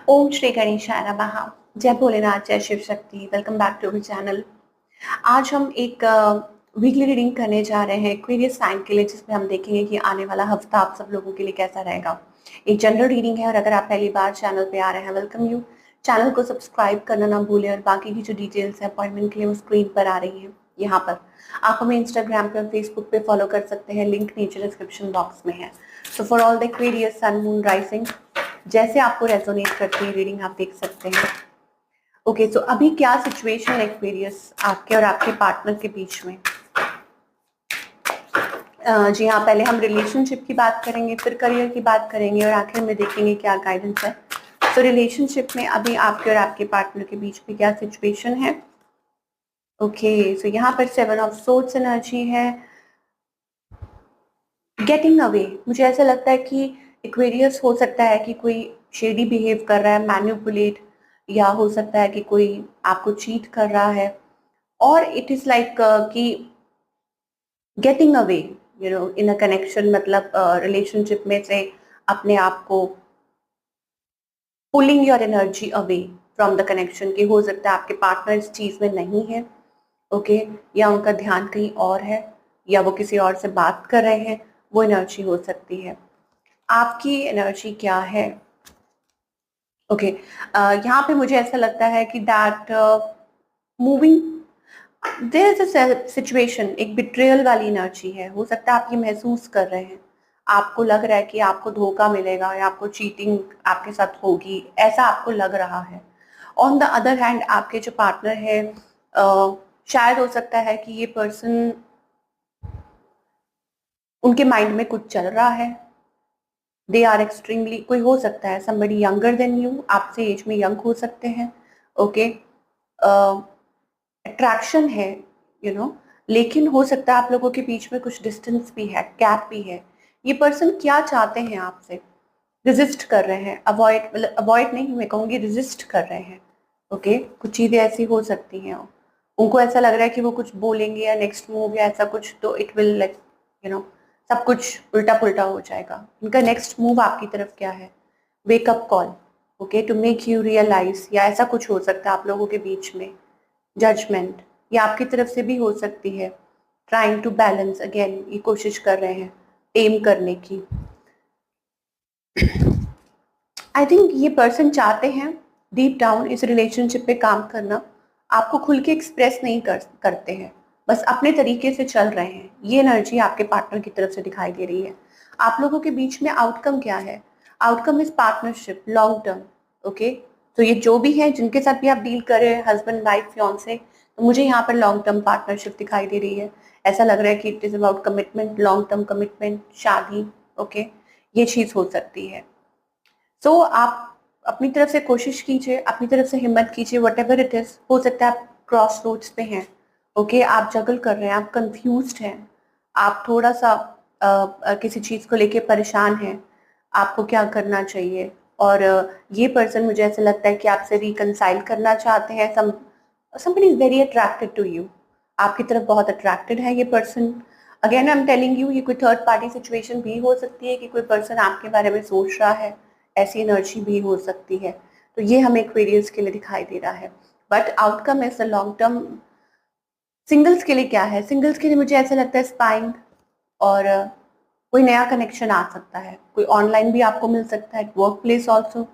ओम श्री गणेशाय नमः। जय भोलेनाथ, जय Shiv Shakti. Welcome back to our channel. आज हम एक वीकली रीडिंग करने जा रहे हैं एक्वेरियस साइन के लिए, जिसमें हम देखेंगे कि आने वाला हफ्ता आप सब लोगों के लिए कैसा रहेगा। एक जनरल रीडिंग है और अगर आप पहली बार चैनल पे आ रहे हैं, वेलकम यू। चैनल को सब्सक्राइब करना ना भूलें और बाकी की जो डिटेल्स है अपॉइंटमेंट के लिए वो स्क्रीन पर आ रही है यहाँ पर। आप हमें इंस्टाग्राम पे और फेसबुक पे फॉलो कर सकते हैं, लिंक नीचे डिस्क्रिप्शन बॉक्स में है। So for all the Aquarius sun moon rising, जैसे आपको रेजोनेट करती है रीडिंग आप देख सकते हैं। ओके, सो अभी क्या सिचुएशन है एक्वेरियस आपके और आपके पार्टनर के बीच में। जी हाँ, पहले हम रिलेशनशिप की बात करेंगे, फिर करियर की बात करेंगे और आखिर में देखेंगे क्या गाइडेंस है। तो रिलेशनशिप में अभी आपके और आपके पार्टनर के बीच में क्या सिचुएशन है। ओके, सो यहाँ पर 7 ऑफ सोर्ड्स एनर्जी है। गेटिंग अवे, मुझे ऐसा लगता है कि एक्वेरियस हो सकता है कि कोई शेडी बिहेव कर रहा है, मैनिपुलेट, या हो सकता है कि कोई आपको चीट कर रहा है। और इट इज लाइक कि getting away in a connection, मतलब रिलेशनशिप में से अपने आप को pulling your energy away from the connection, की हो सकता है आपके पार्टनर इस चीज में नहीं है। ओके, या उनका ध्यान कहीं और है, या वो किसी और से बात कर रहे हैं, वो एनर्जी हो सकती है। आपकी एनर्जी क्या है। ओके, यहाँ पे मुझे ऐसा लगता है कि that moving there is a situation, एक बिट्रेयल वाली एनर्जी है। हो सकता है आप ये महसूस कर रहे हैं, आपको लग रहा है कि आपको धोखा मिलेगा या आपको चीटिंग आपके साथ होगी, ऐसा आपको लग रहा है। ऑन द अदर हैंड आपके जो पार्टनर है, शायद हो सकता है कि ये पर्सन, उनके माइंड में कुछ चल रहा है। दे आर एक्सट्रीमली, कोई हो सकता है समबडी यंगर देन यू, आपसे एज में यंग हो सकते हैं। ओके, अट्रैक्शन है, लेकिन हो सकता है आप लोगों के बीच में कुछ डिस्टेंस भी है, गैप भी है। ये पर्सन क्या चाहते हैं आपसे, रेजिस्ट कर रहे हैं, अवॉइड, मतलब अवॉइड नहीं, मैं कहूँगी रेजिस्ट कर रहे हैं। ओके, कुछ चीज़ें ऐसी हो सकती हैं, उनको ऐसा लग रहा है कि वो कुछ बोलेंगे या नेक्स्ट मूव या ऐसा कुछ, तो इट विल लाइक सब कुछ उल्टा पुल्टा हो जाएगा। इनका नेक्स्ट मूव आपकी तरफ क्या है, wake up call, okay, to make you realise, या ऐसा कुछ हो सकता है आप लोगों के बीच में। जजमेंट, ये आपकी तरफ से भी हो सकती है। ट्राइंग टू बैलेंस, अगेन ये कोशिश कर रहे हैं टेम करने की। आई थिंक ये पर्सन चाहते हैं डीप डाउन इस रिलेशनशिप पे काम करना, आपको खुल के एक्सप्रेस नहीं करते हैं, बस अपने तरीके से चल रहे हैं। ये एनर्जी आपके पार्टनर की तरफ से दिखाई दे रही है। आप लोगों के बीच में आउटकम क्या है, outcome is partnership long term. Okay, तो ये जो भी है जिनके साथ भी आप डील कर रहे हैं, हस्बैंड वाइफ फियांसे, तो मुझे यहाँ पर लॉन्ग टर्म पार्टनरशिप दिखाई दे रही है। ऐसा लग रहा है कि it is about commitment, long term commitment, शादी। ओके, ये चीज हो सकती है। सो आप अपनी तरफ से कोशिश कीजिए, अपनी तरफ से हिम्मत कीजिए, वट एवर इट इज। हो सकता है आप क्रॉस रोड्स पे हैं। ओके, आप जगल कर रहे हैं, आप कंफ्यूज्ड हैं, आप थोड़ा सा किसी चीज को लेके परेशान हैं, आपको क्या करना चाहिए। और ये पर्सन, मुझे ऐसा लगता है कि आपसे रिकंसाइल करना चाहते हैं। somebody is very attracted to you, आपकी तरफ बहुत अट्रैक्टेड है ये person. Again I am telling you, ये कोई थर्ड पार्टी सिचुएशन भी हो सकती है कि कोई पर्सन आपके बारे में सोच रहा है, ऐसी एनर्जी भी हो सकती है। तो ये हमें एक्वेरियस के लिए दिखाई दे रहा है, but outcome is the long term. Singles के लिए क्या है, सिंगल्स के लिए मुझे ऐसा लगता है स्पाइंग, और कोई नया कनेक्शन आ सकता है, कोई ऑनलाइन भी आपको मिल सकता है, work place also,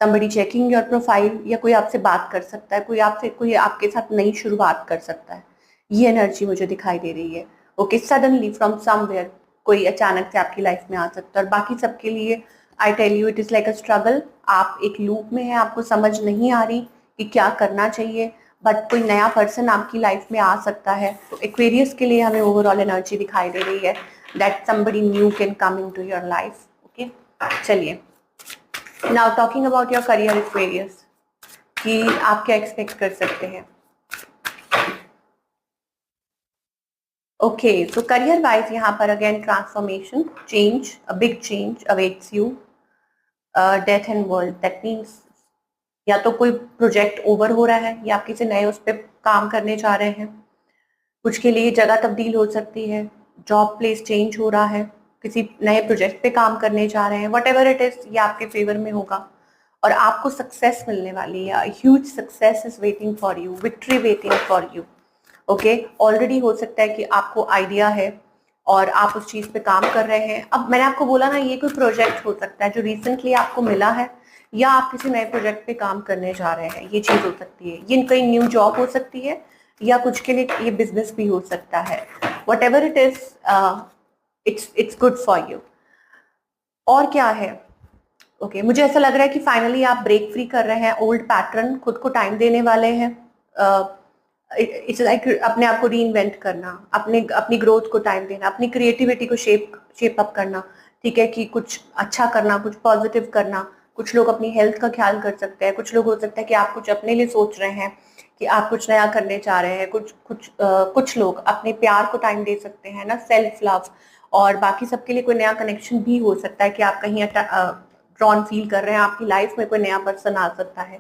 somebody checking your profile, या कोई आपसे बात कर सकता है, कोई आपके साथ नई शुरुआत कर सकता है। ये एनर्जी मुझे दिखाई दे रही है। ओके, सडनली फ्रॉम समवेयर कोई अचानक से आपकी लाइफ में आ सकता है। और बाकी सबके लिए I tell you, it is like a struggle. आप एक लूप में हैं, आपको समझ नहीं आ रही कि क्या करना चाहिए, बट कोई नया पर्सन आपकी लाइफ में आ सकता है। तो एक्वेरियस के लिए हमें ओवरऑल एनर्जी दिखाई दे रही है that somebody new can come into your life. Okay, चलिए, now talking about your career Aquarius, कि आप क्या एक्सपेक्ट कर सकते हैं। ओके, तो करियर वाइज यहाँ पर again transformation, change, a big change awaits you, death and world, that means या तो कोई प्रोजेक्ट ओवर हो रहा है या आप किसी नए उस पर काम करने जा रहे हैं। कुछ के लिए जगह तब्दील हो सकती है, जॉब प्लेस चेंज हो रहा है, किसी नए प्रोजेक्ट पे काम करने जा रहे हैं, वट एवर इट इज, ये आपके फेवर में होगा। और आपको सक्सेस मिलने वाली है। Huge success is waiting for you, victory waiting for you. Okay, already हो सकता है कि आपको आइडिया है और आप उस चीज पे काम कर रहे हैं। अब मैंने आपको बोला ना, ये कोई प्रोजेक्ट हो सकता है जो रिसेंटली आपको मिला है, या आप किसी नए प्रोजेक्ट पे काम करने जा रहे हैं, ये चीज हो सकती है। ये कोई न्यू जॉब हो सकती है, या कुछ के लिए ये बिजनेस भी हो सकता है। What ever it is, it's good for you. और क्या है? ओके, मुझे ऐसा लग रहा है कि फाइनली आप ब्रेक फ्री कर रहे हैं ओल्ड पैटर्न, खुद को टाइम देने वाले हैं। इट्स लाइक अपने आप को री इन्वेंट करना, अपनी ग्रोथ को टाइम देना, अपनी क्रिएटिविटी को शेप अप करना। ठीक है, कि कुछ अच्छा करना, कुछ पॉजिटिव करना। कुछ लोग अपनी हेल्थ का ख्याल कर सकते हैं, कुछ लोग हो सकता है कि आप कुछ अपने लिए सोच रहे हैं, कि आप कुछ नया करने चाह रहे हैं। कुछ लोग अपने प्यार को टाइम दे सकते हैं ना, सेल्फ लव। और बाकी सबके लिए कोई नया कनेक्शन भी हो सकता है, कि आप कहीं ड्रॉन फील कर रहे हैं, आपकी लाइफ में कोई नया पर्सन आ सकता है।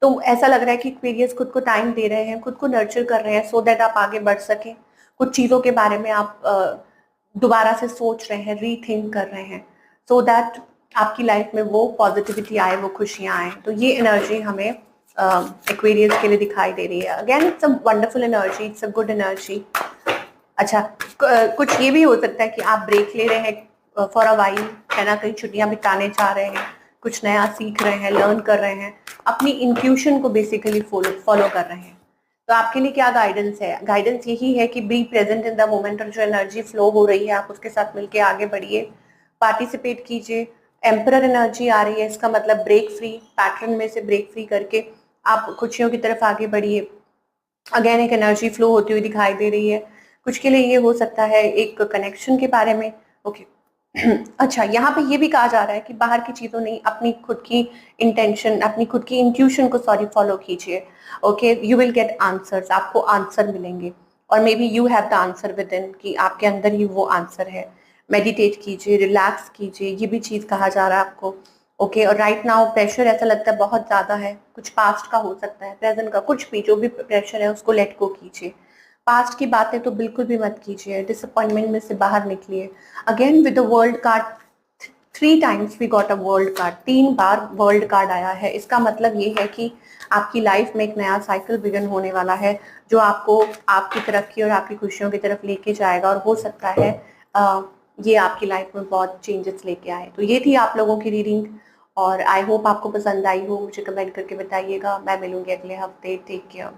तो ऐसा लग रहा है कि एक्वेरियस खुद को टाइम दे रहे हैं, खुद को नर्चर कर रहे हैं, सो दैट आप आगे बढ़ सकें। कुछ चीज़ों के बारे में आप दोबारा से सोच रहे हैं, रीथिंक कर रहे हैं, सो दैट आपकी लाइफ में वो पॉजिटिविटी आए, वो खुशियाँ आए। तो ये एनर्जी हमें एक्वेरियस के लिए दिखाई दे रही है। Again, it's a wonderful energy, it's a good energy. अच्छा, कुछ ये भी हो सकता है कि आप ब्रेक ले रहे हैं फॉर अ वाइल, है ना, कहीं छुट्टियां बिताने चाह रहे हैं, कुछ नया सीख रहे हैं, लर्न कर रहे हैं, अपनी इंट्यूशन को बेसिकली फॉलो कर रहे हैं। तो आपके लिए क्या गाइडेंस है? गाइडेंस यही है कि be present in the moment, और जो एनर्जी फ्लो हो रही है आप उसके साथ मिलके आगे बढ़िए, पार्टिसिपेट कीजिए। एम्परर एनर्जी आ रही है, इसका मतलब ब्रेक फ्री, पैटर्न में से ब्रेक फ्री करके आप खुशियों की तरफ आगे बढ़िए। अगेन, एक एनर्जी फ्लो होती हुई दिखाई दे रही है। कुछ के लिए ये हो सकता है एक कनेक्शन के बारे में। ओके अच्छा, यहाँ पे ये भी कहा जा रहा है कि बाहर की चीज़ों नहीं, अपनी खुद की इंटेंशन, अपनी खुद की इंट्यूशन को फॉलो कीजिए। Okay, you will get answers, आपको आंसर मिलेंगे। और may be you have the answer with in, कि आपके अंदर ही वो आंसर है। मेडिटेट कीजिए, रिलैक्स कीजिए, ये भी चीज़ कहा जा रहा है आपको। ओके, और राइट नाउ प्रेशर ऐसा लगता है बहुत ज़्यादा है, कुछ पास्ट का हो सकता है, प्रेजेंट का, कुछ भी जो भी प्रेशर है उसको लेट गो कीजिए। पास्ट की बातें तो बिल्कुल भी मत कीजिए, डिसअपॉइंटमेंट में से बाहर निकलिए। Again with the world card, 3 times we got a world card, 3 बार वर्ल्ड कार्ड आया है। इसका मतलब ये है कि आपकी लाइफ में एक नया साइकिल बिगन होने वाला है, जो आपको आपकी तरक्की और आपकी खुशियों की तरफ लेके जाएगा। और हो सकता है ये आपकी लाइफ में बहुत चेंजेस लेके आए। तो ये थी आप लोगों की रीडिंग, और आई होप आपको पसंद आई हो। मुझे कमेंट करके बताइएगा। मैं मिलूंगी अगले हफ्ते। Take care.